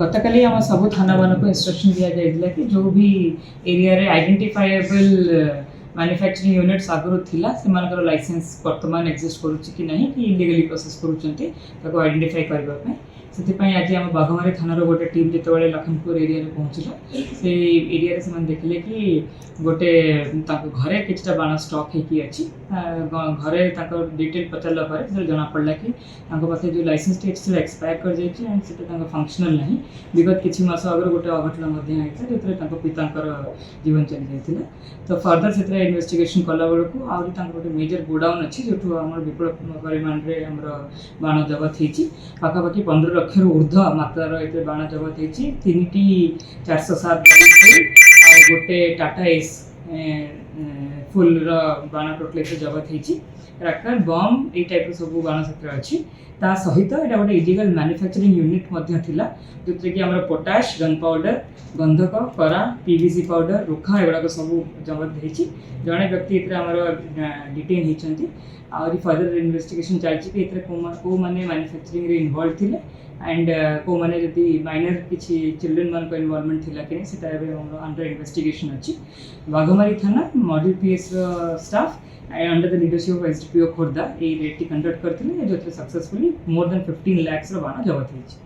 गतकाली आम सब थाना मान को इंस्ट्रक्शन दिया जाता कि जो भी एरिया रे आइडेंटिफाएबल मैन्युफैक्चरिंग यूनिट्स आगुरी थिला से लाइसेंस वर्तमान एक्जिस्ट करुच्ची कि नहीं कि इलीगली प्रोसेस करूँ आइडेंटिफाई करने से आज आम बाघमारी थानार गोटे टीम जो लखनपुर एरिया पहुँचला से एरिया से देखिले कि गोटे घरे किछटा बाण स्टॉक होगी अच्छी घरे डिटेल पचारा पर जना पड़ा कि पाखे जो लाइसेंस टेक्स एक्सपायर कर जाए से फंक्शनल ना विगत किसी मास आगे गोटे अघटन जो पितांकर जीवन चली जाता तो फर्दर से इन्वेस्टिगेशन कला बेलू आहुरी गोटे मेजर गोडाउन अच्छी जो आम विपुल परिमाण में बाण जबत होती पाखापाखि 15 लाख ऊर्ध्व मात्रार ये बाण जबत होती 3टी 407 गाड़ी आ गोटे टाटा एस फुल बाण टोटल जबत होती ट्रैक्टर बम ये टाइप सब बाण से अच्छी ता सहित यहाँ गोटे इलीगल मैन्युफैक्चरिंग यूनिट जो कि आम पोटाश गन पाउडर गंधक करा पीवीसी पाउडर रुखा एगुड़ाक सब जबत होती जड़े व्यक्ति डिटेन होती आउरी फर्दर इन्वेस्टिगेशन चलती कि कौ मैंने मैन्युफैक्चरिंग इनवॉल्व थे एंड कौ मैंने जब माइनर किसी चिल्ड्रेन मान को इनवॉल्वमेंट थिला कि नहीं अंडर इन्वेस्टिगेशन अच्छी बाघमारी थाना model PS staff under the leadership of SDPO Khordha ये रेड कंडक्ट करते जो सक्सेसफुली मोर देन 15 लाख बाण जबत होती।